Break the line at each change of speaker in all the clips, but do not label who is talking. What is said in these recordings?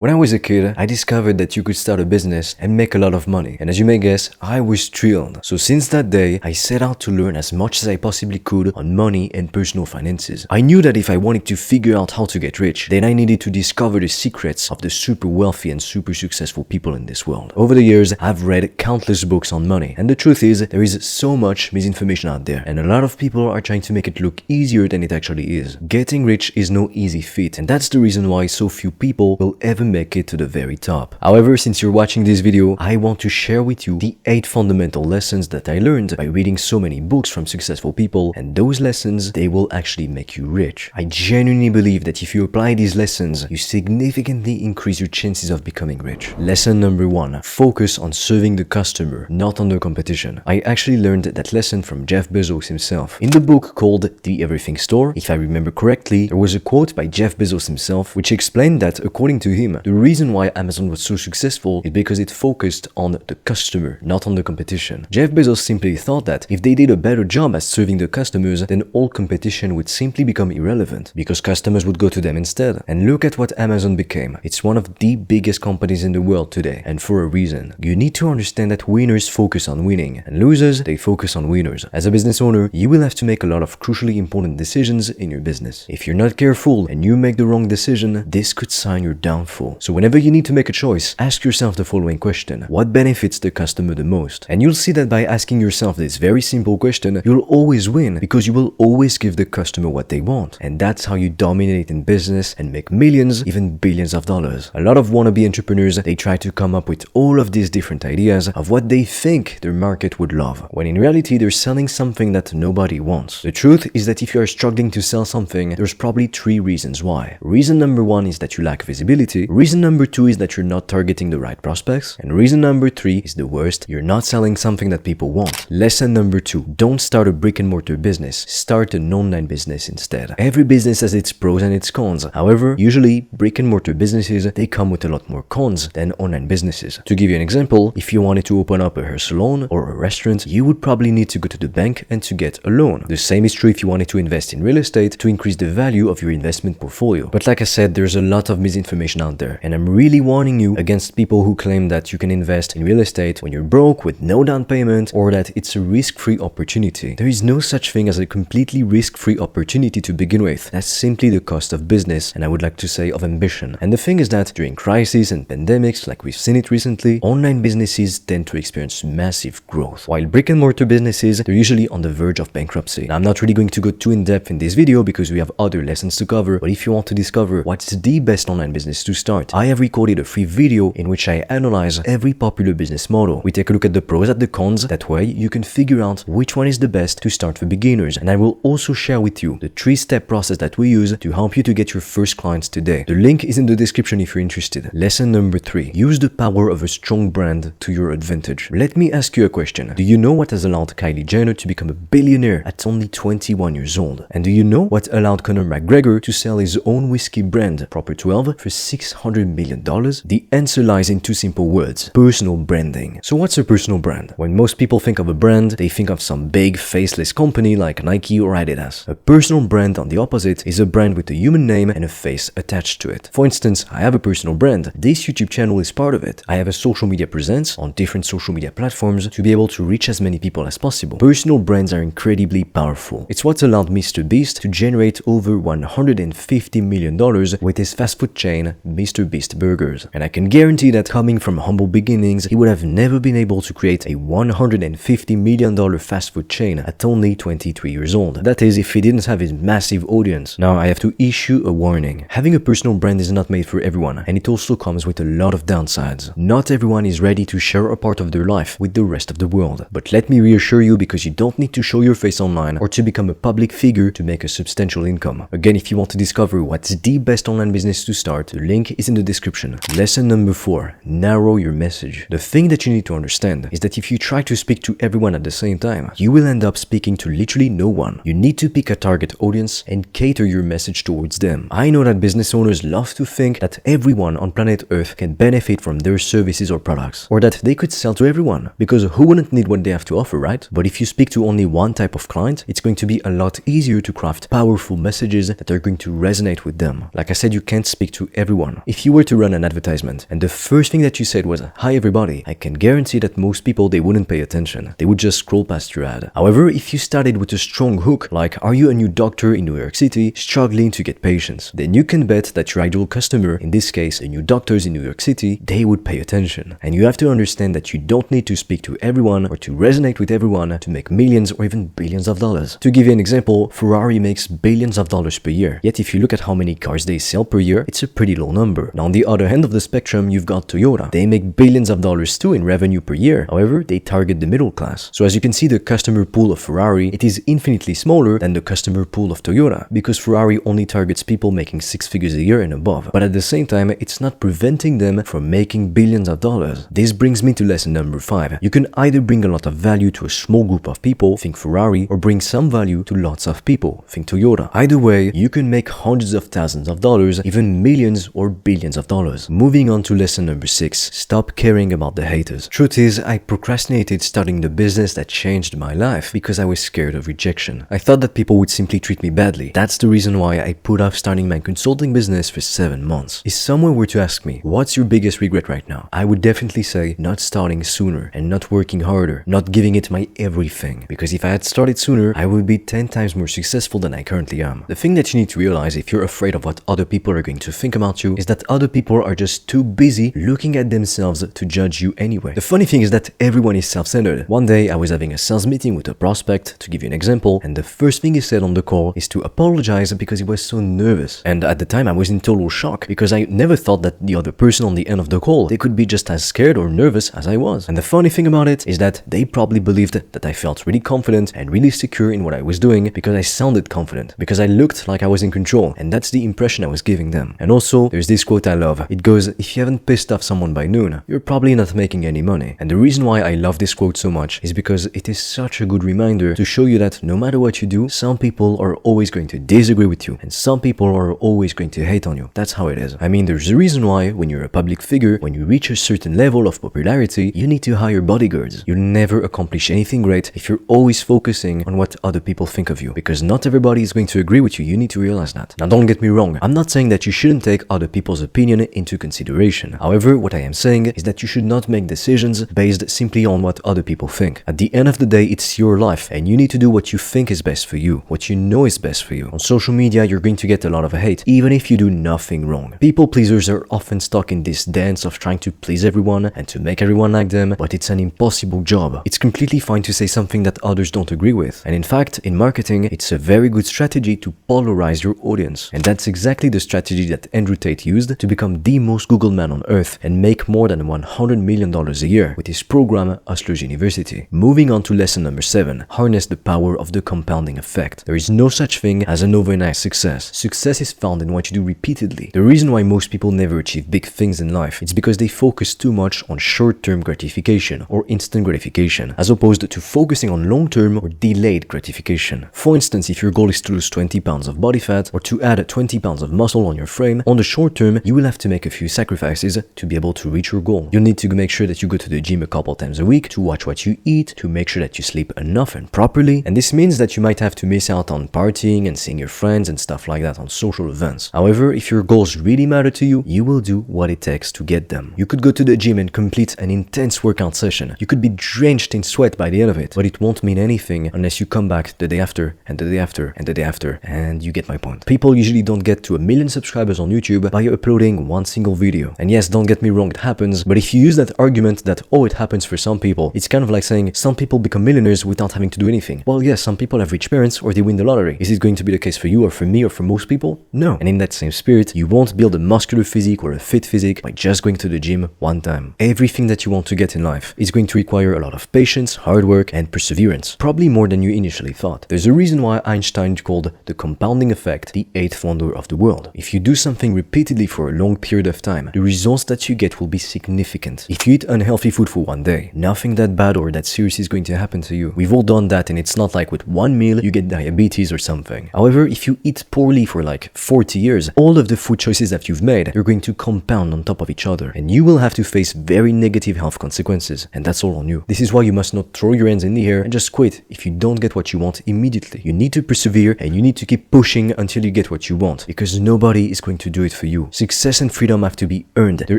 When I was a kid, I discovered that you could start a business and make a lot of money. And as you may guess, I was thrilled. So since that day, I set out to learn as much as I possibly could on money and personal finances. I knew that if I wanted to figure out how to get rich, then I needed to discover the secrets of the super wealthy and super successful people in this world. Over the years, I've read countless books on money. And the truth is, there is so much misinformation out there. And a lot of people are trying to make it look easier than it actually is. Getting rich is no easy feat. And that's the reason why so few people will ever make it to the very top. However, since you're watching this video, I want to share with you the 8 fundamental lessons that I learned by reading so many books from successful people, and those lessons, they will actually make you rich. I genuinely believe that if you apply these lessons, you significantly increase your chances of becoming rich. Lesson number 1, focus on serving the customer, not on the competition. I actually learned that lesson from Jeff Bezos himself. In the book called The Everything Store, if I remember correctly, there was a quote by Jeff Bezos himself which explained that, according to him, the reason why Amazon was so successful is because it focused on the customer, not on the competition. Jeff Bezos simply thought that if they did a better job at serving the customers, then all competition would simply become irrelevant, because customers would go to them instead. And look at what Amazon became. It's one of the biggest companies in the world today, and for a reason. You need to understand that winners focus on winning, and losers, they focus on winners. As a business owner, you will have to make a lot of crucially important decisions in your business. If you're not careful and you make the wrong decision, this could sign your downfall. So whenever you need to make a choice, ask yourself the following question: what benefits the customer the most? And you'll see that by asking yourself this very simple question, you'll always win, because you will always give the customer what they want. And that's how you dominate in business and make millions, even billions of dollars. A lot of wannabe entrepreneurs, they try to come up with all of these different ideas of what they think their market would love, when in reality they're selling something that nobody wants. The truth is that if you are struggling to sell something, there's probably 3 reasons why. Reason number 1 is that you lack visibility. Reason number 2 is that you're not targeting the right prospects. And reason number 3 is the worst: you're not selling something that people want. Lesson number 2, don't start a brick and mortar business, start an online business instead. Every business has its pros and its cons. However, usually brick and mortar businesses, they come with a lot more cons than online businesses. To give you an example, if you wanted to open up a hair salon or a restaurant, you would probably need to go to the bank and to get a loan. The same is true if you wanted to invest in real estate to increase the value of your investment portfolio. But like I said, there's a lot of misinformation out there, and I'm really warning you against people who claim that you can invest in real estate when you're broke with no down payment, or that it's a risk-free opportunity. There is no such thing as a completely risk-free opportunity to begin with. That's simply the cost of business, and I would like to say of ambition. And the thing is that during crises and pandemics, like we've seen it recently, online businesses tend to experience massive growth, while brick and mortar businesses, they're usually on the verge of bankruptcy. Now, I'm not really going to go too in depth in this video because we have other lessons to cover, but if you want to discover what's the best online business to start, I have recorded a free video in which I analyze every popular business model. We take a look at the pros and the cons. That way you can figure out which one is the best to start for beginners. And I will also share with you the 3-step process that we use to help you to get your first clients today. The link is in the description if you're interested. Lesson number 3, use the power of a strong brand to your advantage. Let me ask you a question. Do you know what has allowed Kylie Jenner to become a billionaire at only 21 years old? And do you know what allowed Conor McGregor to sell his own whiskey brand, Proper 12, for $600 million? The answer lies in 2 simple words: personal branding. So what's a personal brand? When most people think of a brand, they think of some big faceless company like Nike or Adidas. A personal brand, on the opposite, is a brand with a human name and a face attached to it. For instance, I have a personal brand. This YouTube channel is part of it. I have a social media presence on different social media platforms to be able to reach as many people as possible. Personal brands are incredibly powerful. It's what allowed Mr. Beast to generate over $150 million with his fast food chain, Mr. Beast Burgers. And I can guarantee that coming from humble beginnings, he would have never been able to create a $150 million fast food chain at only 23 years old. That is, if he didn't have his massive audience. Now, I have to issue a warning. Having a personal brand is not made for everyone, and it also comes with a lot of downsides. Not everyone is ready to share a part of their life with the rest of the world. But let me reassure you, because you don't need to show your face online or to become a public figure to make a substantial income. Again, if you want to discover what's the best online business to start, the link is in the description. Lesson number 4, narrow your message. The thing that you need to understand is that if you try to speak to everyone at the same time, you will end up speaking to literally no one. You need to pick a target audience and cater your message towards them. I know that business owners love to think that everyone on planet Earth can benefit from their services or products, or that they could sell to everyone, because who wouldn't need what they have to offer, right? But if you speak to only one type of client, it's going to be a lot easier to craft powerful messages that are going to resonate with them. Like I said, you can't speak to everyone. if you were to run an advertisement and the first thing that you said was, "Hi everybody," I can guarantee that most people, they wouldn't pay attention. They would just scroll past your ad. However, if you started with a strong hook, like, "Are you a new doctor in New York City struggling to get patients?" then you can bet that your ideal customer, in this case the new doctors in New York City, they would pay attention. And you have to understand that you don't need to speak to everyone or to resonate with everyone to make millions or even billions of dollars. To give you an example, Ferrari makes billions of dollars per year. Yet if you look at how many cars they sell per year, it's a pretty low number. Now on the other end of the spectrum, you've got Toyota. They make billions of dollars too in revenue per year. However, they target the middle class. So as you can see, the customer pool of Ferrari, it is infinitely smaller than the customer pool of Toyota, because Ferrari only targets people making 6 figures a year and above. But at the same time, it's not preventing them from making billions of dollars. This brings me to lesson number 5. You can either bring a lot of value to a small group of people, think Ferrari, or bring some value to lots of people, think Toyota. Either way, you can make hundreds of thousands of dollars, even millions or billions of dollars. Moving on to lesson number 6. Stop caring about the haters. Truth is, I procrastinated starting the business that changed my life because I was scared of rejection. I thought that people would simply treat me badly. That's the reason why I put off starting my consulting business for 7 months. If someone were to ask me, "What's your biggest regret right now?" I would definitely say not starting sooner and not working harder, not giving it my everything. Because if I had started sooner, I would be 10 times more successful than I currently am. The thing that you need to realize if you're afraid of what other people are going to think about you is that other people are just too busy looking at themselves to judge you anyway. The funny thing is that everyone is self-centered. One day I was having a sales meeting with a prospect, to give you an example, and the first thing he said on the call is to apologize because he was so nervous. And at the time I was in total shock because I never thought that the other person on the end of the call, they could be just as scared or nervous as I was. And the funny thing about it is that they probably believed that I felt really confident and really secure in what I was doing because I sounded confident, because I looked like I was in control, and that's the impression I was giving them. And also, there's this quote I love. It goes, "If you haven't pissed off someone by noon, you're probably not making any money." And the reason why I love this quote so much is because it is such a good reminder to show you that no matter what you do, some people are always going to disagree with you, and some people are always going to hate on you. That's how it is. I mean, there's a reason why when you're a public figure, when you reach a certain level of popularity, you need to hire bodyguards. You'll never accomplish anything great if you're always focusing on what other people think of you, because not everybody is going to agree with you. You need to realize that. Now don't get me wrong, I'm not saying that you shouldn't take other people's opinion into consideration. However, what I am saying is that you should not make decisions based simply on what other people think. At the end of the day, it's your life, and you need to do what you think is best for you, what you know is best for you. On social media, you're going to get a lot of hate, even if you do nothing wrong. People pleasers are often stuck in this dance of trying to please everyone and to make everyone like them, but it's an impossible job. It's completely fine to say something that others don't agree with. And in fact, in marketing, it's a very good strategy to polarize your audience. And that's exactly the strategy that Andrew Tate used to become the most Googled man on earth and make more than $100 million a year with his program, Hustlers University. Moving on to lesson number 7, harness the power of the compounding effect. There is no such thing as an overnight success. Success is found in what you do repeatedly. The reason why most people never achieve big things in life is because they focus too much on short-term gratification or instant gratification, as opposed to focusing on long-term or delayed gratification. For instance, if your goal is to lose 20 pounds of body fat or to add 20 pounds of muscle on your frame, on the short term, you will have to make a few sacrifices to be able to reach your goal. You'll need to make sure that you go to the gym a couple times a week, to watch what you eat, to make sure that you sleep enough and properly, and this means that you might have to miss out on partying and seeing your friends and stuff like that on social events. However, if your goals really matter to you, you will do what it takes to get them. You could go to the gym and complete an intense workout session. You could be drenched in sweat by the end of it, but it won't mean anything unless you come back the day after and the day after and the day after, and you get my point. People usually don't get to 1 million subscribers on YouTube by uploading one single video. And yes, don't get me wrong, it happens, but if you use that argument that, oh, it happens for some people, it's kind of like saying some people become millionaires without having to do anything. Well, yes, some people have rich parents or they win the lottery. Is it going to be the case for you or for me or for most people? No. And in that same spirit, you won't build a muscular physique or a fit physique by just going to the gym one time. Everything that you want to get in life is going to require a lot of patience, hard work, and perseverance, probably more than you initially thought. There's a reason why Einstein called the compounding effect the 8th wonder of the world. If you do something repeatedly for a long period of time, the results that you get will be significant. If you eat unhealthy food for one day, nothing that bad or that serious is going to happen to you. We've all done that, and it's not like with one meal you get diabetes or something. However, if you eat poorly for like 40 years, all of the food choices that you've made are going to compound on top of each other, and you will have to face very negative health consequences, and that's all on you. This is why you must not throw your hands in the air and just quit if you don't get what you want immediately. You need to persevere, and you need to keep pushing until you get what you want, because nobody is going to do it for you. Success and freedom have to be earned. They're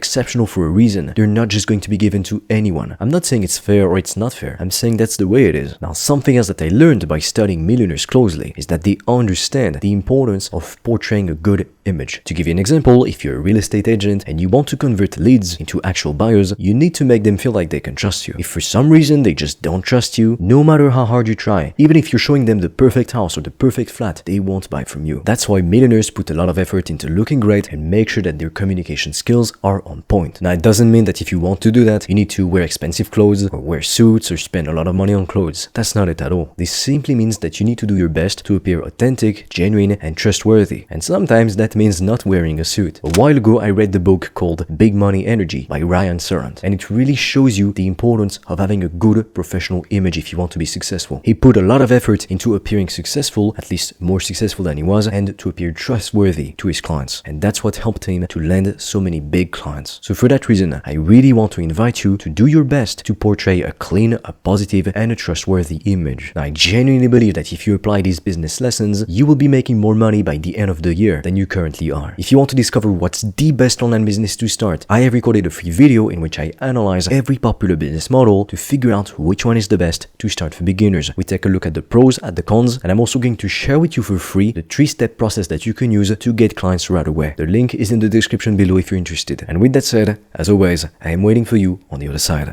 exceptional for a reason. They're not just going to be given to anyone. I'm not saying it's fair or it's not fair. I'm saying that's the way it is. Now, something else that I learned by studying millionaires closely is that they understand the importance of portraying a good image. To give you an example, if you're a real estate agent and you want to convert leads into actual buyers, you need to make them feel like they can trust you. If for some reason they just don't trust you, no matter how hard you try, even if you're showing them the perfect house or the perfect flat, they won't buy from you. That's why millionaires put a lot of effort into looking great and make sure that their communication skills are on point. Now, it doesn't mean that if you want to do that, you need to wear expensive clothes or wear suits or spend a lot of money on clothes. That's not it at all. This simply means that you need to do your best to appear authentic, genuine, and trustworthy. And sometimes that means not wearing a suit. A while ago, I read the book called Big Money Energy by Ryan Serhant, and it really shows you the importance of having a good professional image if you want to be successful. He put a lot of effort into appearing successful, at least more successful than he was, and to appear trustworthy to his clients. And that's what helped him to land so many big clients. So for that reason, I really want to invite you to do your best to portray a clean, a positive, and a trustworthy image. Now, I genuinely believe that if you apply these business lessons, you will be making more money by the end of the year than you currently are. If you want to discover what's the best online business to start, I have recorded a free video in which I analyze every popular business model to figure out which one is the best to start for beginners. We take a look at the pros, at the cons, and I'm also going to share with you for free the 3-step process that you can use to get clients right away. The link is in the description below if you're interested. And with that said, as always, I am waiting for you on the other side.